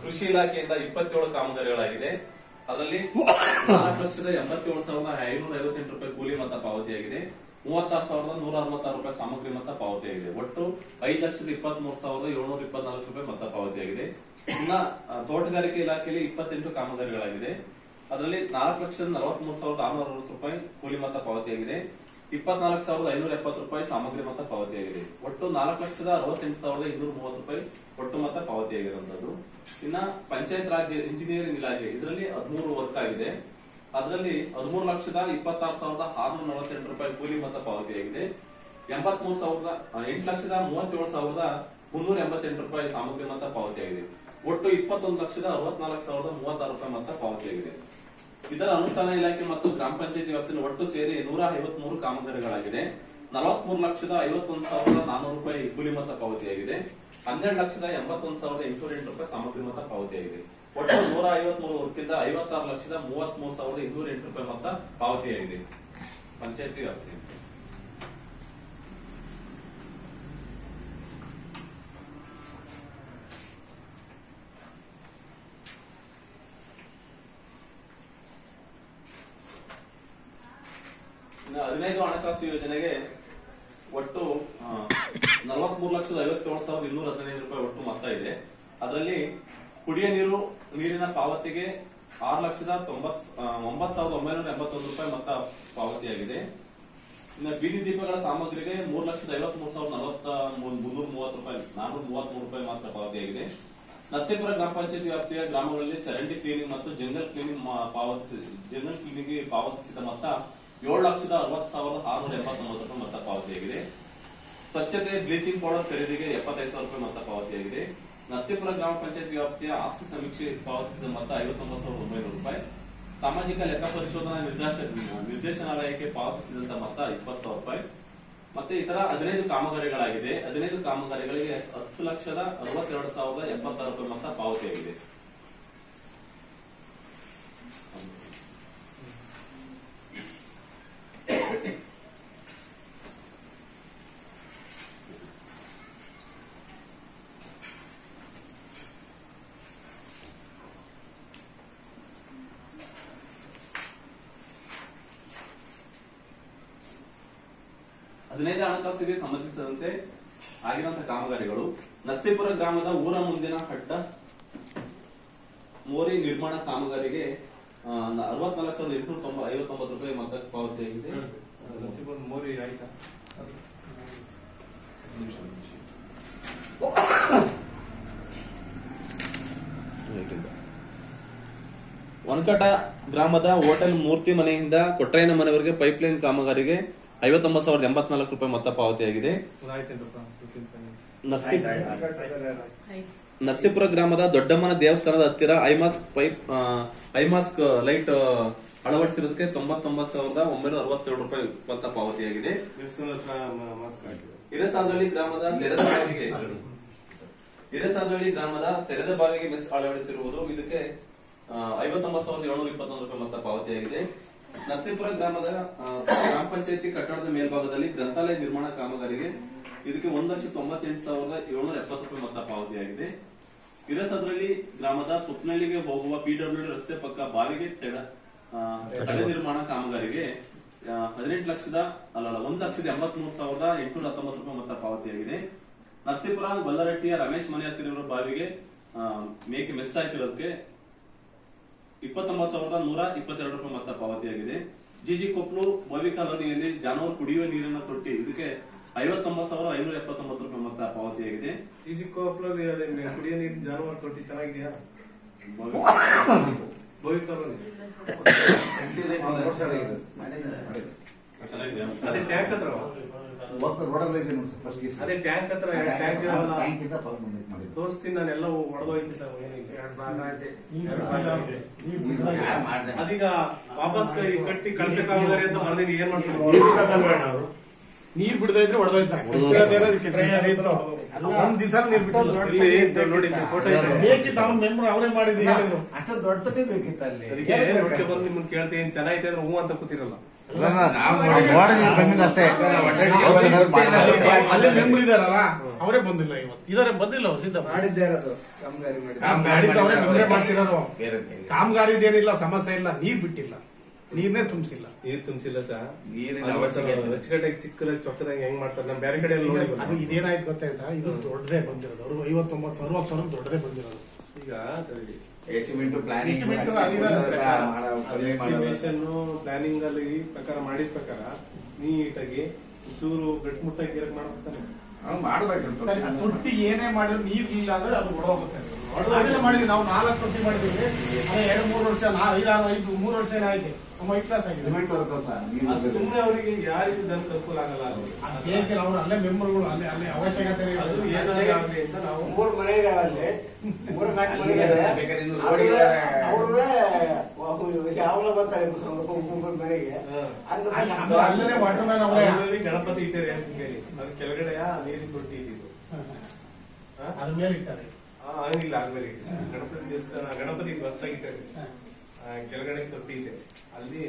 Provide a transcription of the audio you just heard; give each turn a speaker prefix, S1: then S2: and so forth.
S1: ಕೃಷಿ ಇಲಾಖೆಯಿಂದ 27 ಕಾಮಗಾರಿಗಳಾಗಿದೆ. ಅದರಲ್ಲಿ 4,87,558 ರೂಪಾಯಿ ಕೂಲಿ ಮೊತ್ತ ಪಾವತಿಯಾಗಿದೆ. 36,166 ರೂಪಾಯಿ ಸಾಮಗ್ರಿ ಮೊತ್ತ ಪಾವತಿಯಾಗಿದೆ. ಒಟ್ಟು 5,23,724 ರೂಪಾಯಿ ಮೊತ್ತ ಪಾವತಿಯಾಗಿದೆ. ಇನ್ನ ತೋಟಗಾರಿಕೆ ಇಲಾಖೆಯಲ್ಲಿ 28 ಕಾಮಗಾರಿಗಳಾಗಿದೆ. ಅದರಲ್ಲಿ 4,43,660 ರೂಪಾಯಿ ಕೂಲಿ ಮೊತ್ತ ಪಾವತಿಯಾಗಿದೆ. 24,570 ರೂಪಾಯಿ ಸಾಮಗ್ರಿ ಮೊತ್ತ ಪಾವತಿಯಾಗಿದೆ. ಒಟ್ಟು 4,68,230 ರೂಪಾಯಿ ಒಟ್ಟು ಮೊತ್ತ ಪಾವತಿಯಾಗಿರುವಂತದ್ದು. ಇನ್ನ ಪಂಚಾಯತ್ ರಾಜ್ ಇಂಜಿನಿಯರಿಂಗ್ ಇಲಾಖೆ ಇದರಲ್ಲಿ 13 ವರ್ಕ್ ಆಗಿದೆ. ಅದರಲ್ಲಿ 13,26,648 ರೂಪಾಯಿ ಕೂಲಿ ಮೊತ್ತ ಪಾವತಿಯಾಗಿದೆ. 8,37,388 ರೂಪಾಯಿ ಸಾಮಗ್ರಿ ಮೊತ್ತ ಪಾವತಿಯಾಗಿದೆ. ಒಟ್ಟು 21,64,36 ರೂಪಾಯಿ ಮೊತ್ತ ಪಾವತಿಯಾಗಿದೆ. ಇದರ ಅನುಷ್ಠಾನ ಇಲಾಖೆ ಮತ್ತು ಗ್ರಾಮ ಪಂಚಾಯತಿ ವ್ಯಾಪ್ತಿಯಲ್ಲಿ ಒಟ್ಟು ಸೇರಿ 153 ಕಾಮಗಾರಿಗಳಾಗಿದೆ. 43,51,400 ರೂಪಾಯಿ ಕೂಲಿ ಮೊತ್ತ ಪಾವತಿಯಾಗಿದೆ. 12,81,808 ರೂಪಾಯಿ ಸಾಮಗ್ರಿ ಮೊತ್ತ ಪಾವತಿಯಾಗಿದೆ. ಒಟ್ಟು 153 ವರ್ಕಿಂದ 56,33,208 ರೂಪಾಯಿ ಮೊತ್ತ ಪಾವತಿಯಾಗಿದೆ ಪಂಚಾಯತಿ ವ್ಯಾಪ್ತಿಯಲ್ಲಿ. ಇನ್ನು 15 ಹಣಕಾಸು ಯೋಜನೆಗೆ ಒಟ್ಟು 43,57,215 ರೂಪಾಯಿ ಒಟ್ಟು ಮೊತ್ತ ಇದೆ. ಅದರಲ್ಲಿ ಕುಡಿಯ ನೀರಿನ ಪಾವತಿಗೆ 6,9,981 ರೂಪಾಯಿ ಮೊತ್ತ ಪಾವತಿಯಾಗಿದೆ. ಇನ್ನು ಬೀದಿ ದೀಪಗಳ ಸಾಮಗ್ರಿಗೆ 3,53,430 ರೂಪಾಯಿ 433 ರೂಪಾಯಿ ಮಾತ್ರ ಪಾವತಿಯಾಗಿದೆ. ನರಸೀಪುರ ಗ್ರಾಮ ಪಂಚಾಯತಿ ವ್ಯಾಪ್ತಿಯ ಗ್ರಾಮಗಳಲ್ಲಿ ಚರಂಡಿ ಕ್ಲೀನಿಂಗ್ ಮತ್ತು ಜಂಗಲ್ ಕ್ಲೀನಿಂಗ್ ಪಾವತಿಸಿದ ಮೊತ್ತ 7,60,689 ರೂಪಾಯಿ ಮೊತ್ತ ಪಾವತಿಯಾಗಿದೆ. ಸ್ವಚ್ಛತೆ ಬ್ಲೀಚಿಂಗ್ ಪೌಡರ್ ಖರೀದಿಗೆ 75,000 ರೂಪಾಯಿ ಮೊತ್ತ ಪಾವತಿಯಾಗಿದೆ. ನರಸೀಪುರ ಗ್ರಾಮ ಪಂಚಾಯತ್ ವ್ಯಾಪ್ತಿಯ ಆಸ್ತಿ ಸಮೀಕ್ಷೆ ಪಾವತಿಸಿದ ಮೊತ್ತ 59,900 ರೂಪಾಯಿ. ಸಾಮಾಜಿಕ ಲೆಕ್ಕ ಪರಿಶೋಧನಾ ನಿರ್ದೇಶನಾಲಯಕ್ಕೆ ಪಾವತಿಸಿದಂತ ಮೊತ್ತ 20,000 ರೂಪಾಯಿ. ಮತ್ತೆ ಇತರ 15 ಕಾಮಗಾರಿಗಳಾಗಿದೆ. 15 ಕಾಮಗಾರಿಗಳಿಗೆ 10,62,076 ರೂಪಾಯಿ ಮೊತ್ತ ಪಾವತಿಯಾಗಿದೆ. ಹದಿನೈದು ಹಣಕಾಸಿಗೆ ಸಂಬಂಧಿಸಿದಂತೆ ಆಗಿರುವಂತಹ ಕಾಮಗಾರಿಗಳು: ನರಸೀಪುರ ಗ್ರಾಮದ ಊರ ಮುಂದಿನ ಹಡ್ಡ ಮೋರಿ ನಿರ್ಮಾಣ ಕಾಮಗಾರಿಗೆ 64,859 ರೂಪಾಯಿ ಮೊತ್ತ ಪಾವತಿಯಾಗಿದೆ.
S2: ನರಸೀಪುರ ಮೋರಿ ಆಯ್ತಾ?
S1: ವನಕಟ ಗ್ರಾಮದ ಹೋಟೆಲ್ ಮೂರ್ತಿ ಮನೆಯಿಂದ ಕೊಟ್ರೇನ ಮನೆಯವರೆಗೆ ಪೈಪ್ಲೈನ್ ಕಾಮಗಾರಿಗೆ 59,084 ರೂಪಾಯಿ ಮೊತ್ತ ಪಾವತಿಯಾಗಿದೆ. ನರಸೀಪುರ ಗ್ರಾಮದ ದೊಡ್ಡಮ್ಮನ ದೇವಸ್ಥಾನದ ಹತ್ತಿರ ಐಮಾಸ್ಕ್ ಲೈಟ್ ಅಳವಡಿಸಿರೋದಕ್ಕೆ 99,967 ರೂಪಾಯಿ ಮೊತ್ತ ಪಾವತಿಯಾಗಿದೆ. ಹಿರೇಸಾದಳ್ಳಿ ಗ್ರಾಮದ ತೆರೆದ ಬಾವಿಗೆ ಮೆಸ್ ಅಳವಡಿಸಿರುವುದು ಇದಕ್ಕೆ 59,721 ರೂಪಾಯಿ ಮೊತ್ತ ಪಾವತಿಯಾಗಿದೆ. ನರಸೀಪುರ ಗ್ರಾಮದ ಗ್ರಾಮ ಪಂಚಾಯತಿ ಕಟ್ಟಡದ ಮೇಲ್ಭಾಗದಲ್ಲಿ ಗ್ರಂಥಾಲಯ ನಿರ್ಮಾಣ ಕಾಮಗಾರಿಗೆ ಇದಕ್ಕೆ 1,98,770 ರೂಪಾಯಿ ಮೊತ್ತ ಪಾವತಿಯಾಗಿದೆ. ಹಿರೇಸದ್ರಳ್ಳಿ ಗ್ರಾಮದ ಸುಪ್ನಳ್ಳಿಗೆ ಹೋಗುವ PWD ರಸ್ತೆ ಪಕ್ಕ ಬಾವಿಗೆ ತಡೆ ನಿರ್ಮಾಣ ಕಾಮಗಾರಿಗೆ 1,83,819 ರೂಪಾಯಿ ಮೊತ್ತ ಪಾವತಿಯಾಗಿದೆ. ನರಸೀಪುರ ಗೊಲ್ಲರಟ್ಟಿಯ ರಮೇಶ್ ಮನೆ ಹತ್ತಿರ ಬಾವಿಗೆ ಮೇಕೆ ಮೆಸ್ ಹಾಕಿರೋದಕ್ಕೆ 29,122 ರೂಪಾಯಿ ಮೊತ್ತ ಪಾವತಿಯಾಗಿದೆ. ಜಿಜಿ ಕೊಪ್ಪಲು ಬೋವಿ ಕಾಲೋನಿಯಲ್ಲಿ ಜಾನುವಾರು ಕುಡಿಯುವ ನೀರಿನ ತೊಟ್ಟಿ ಇದಕ್ಕೆ 59,579 ರೂಪಾಯಿ ಮೊತ್ತ ಪಾವತಿಯಾಗಿದೆ.
S2: ಜಿಜಿ ಕೊಪ್ಪಲಲ್ಲಿ ಕುಡಿಯುವ ನೀರಿನ ಜಾನುವಾರು ತೊಟ್ಟಿ ಚೆನ್ನಾಗಿದೆಯಾ? ಬೋವಿ ಕಾಲೋನಿ ಅದೇ ಟ್ಯಾಂಕ್ ಹತ್ರ ಅದೇ ಟ್ಯಾಂಕ್ ಹತ್ರ ತೋರಿಸ್ತೀನಿ ನಾನೆಲ್ಲ ಹೊಡೆದೋಯ್ತು ಸರ್. ಅದೀಗ ವಾಪಸ್ ಕಟ್ಟಿ ಕಳ್ಬೇಕಾದ್ರೆ ಅಂತ ಬರ್ದೀನಿ. ಏನ್ ಮಾಡ್ತೀನಿ? ನೀರ್ ಬಿಡದ ಇದ್ರೆ ಹೊಡೆದೋಯ್ತು. ಒಂದ್ ದಿವಸ ನೀರ್ ಬಿಟ್ಟು ನೋಡಿ ಫೋಟೋ ಮೆಂಬರ್ ಅವರೇ ಮಾಡಿದ್ರು. ಅಷ್ಟು ದೊಡ್ಡ ಬೇಕಿತ್ತು ಅಲ್ಲಿ. ಅದಕ್ಕೆ ನಿಮ್ಮನ್ನ ಕೇಳ್ತೀನಿ ಚೆನ್ನಾಗೈತೆ ಅಂದ್ರೆ ಹೂ ಅಂತ ಕೂತಿರಲ್ಲ. ಅಲ್ಲೇ ಮೆಂಬರ್ ಇದಾರಲ್ಲ ಅವರೇ ಬಂದಿಲ್ಲ ಇವತ್ತು. ಇದರ ಬಂದಿಲ್ಲ ಅವ್ರು ಸಿದ್ಧ
S3: ಮಾಡಿದ್ದೇ ಇರೋದು
S2: ಮಾಡಿದ್ದವರೇ ಮೆಂಬರೇ ಮಾಡ್ಸಿರೋರು. ಕಾಮಗಾರಿದೇನಿಲ್ಲ ಸಮಸ್ಯೆ ಇಲ್ಲ, ನೀರ್ ಬಿಟ್ಟಿಲ್ಲ, ನೀರ್ನೇ ತುಂಬಿಸಿಲ್ಲ.
S4: ನೀರ್ ತುಂಬಿಸಿಲ್ಲ ಸರ್.
S2: ಅಚ್ಚುಕಟ್ಟಾಗಿ ಚಿಕ್ಕದಾಗಿ ಚೊಕ್ಕದಾಗಿ ಹೆಂಗ್ ಮಾಡ್ತಾರೆ ನಮ್ಮ ಬೇರೆ ಕಡೆ ಅದು ಇದೇನಾಯ್ತು ಗೊತ್ತಾಯ್ತು ಸರ್, ಇದು ದೊಡ್ಡದೇ ಬಂದಿರೋದು. ಅವರು 59,000 ದೊಡ್ಡದೇ ಬಂದಿರೋದು.
S4: ಈಗ
S3: ಎಸ್ಟಿಮೇಟ್ ಪ್ಲಾನಿಂಗ್
S4: ಪ್ಲಾನಿಂಗ್ ಅಲ್ಲಿ ಪ್ರಕಾರ ಮಾಡಿದ ಪ್ರಕಾರ ನೀಟಾಗಿ ಚೂರು ಗಟ್ಟಿಮುಟ್ಟಾಗಿ ಮಾಡ್ತಾನೆ
S3: ಮಾಡ್ಬೇಕು.
S2: ತೊಟ್ಟಿ ಏನೇ ಮಾಡಿದ್ರು ನೀರ್ ಇಲ್ಲ ಅಂದ್ರೆ ಅದು ಹೊಡೋಗುತ್ತೆ. ಮಾಡಿದ್ವಿ ನಾವು 4 ತೊಟ್ಟಿ ಮಾಡಿದೀವಿ. ಅದೇ 2-3 ವರ್ಷ 3 ವರ್ಷ ಆಯ್ತು. ನಮ್ಮ ಹೈ ಕ್ಲಾಸ್ ಆಗಿದೆ.
S4: ಸುಮ್ಮನೆ ಅವರಿಗೆ ಯಾರಿಗೂ ಜನಕ್ಕೆ ಅನುಕೂಲ ಆಗಲ್ಲ.
S2: ಹೇಗೆ ಅವ್ರು ಅಲ್ಲೇ ಮೆಂಬರ್ಗಳು ಅಲ್ಲೇ ಅವಶ್ಯಕತೆ
S4: ಏನಾಗಲಿ ಅಂತ ನಾವು
S3: 3 ಮನೆ ಇದಾವೆ. 3 ನಾಲ್ಕು ಮನೆ ಯಾವಾಗ ಬರ್ತಾರೆ ಮನೆಗೆ
S2: ಅಲ್ಲೇ ವಾಟರ್ ಮ್ಯಾನ್ ಅವರೇ.
S4: ಗಣಪತಿ ಸೇರಿ ಅಂತ ಕೇಳಿ ಅದು ಕೆಳಗಡೆ ನೀರಿನ ತೊಟ್ಟಿ ಇದ್ದಿದ್ದು
S2: ಅದ್ರ ಮೇಲೆ ಇಟ್ಟಾರೆ.
S4: ಹಂಗಿಲ್ಲ ಆದ್ಮೇಲೆ ಗಣಪತಿ ದೇವಸ್ಥಾನ ಗಣಪತಿ ಬಸ್ತಾಗಿದ್ದಾರೆ. ಕೆಳಗಡೆ ತೊಟ್ಟಿ ಇದೆ ಅಲ್ಲಿ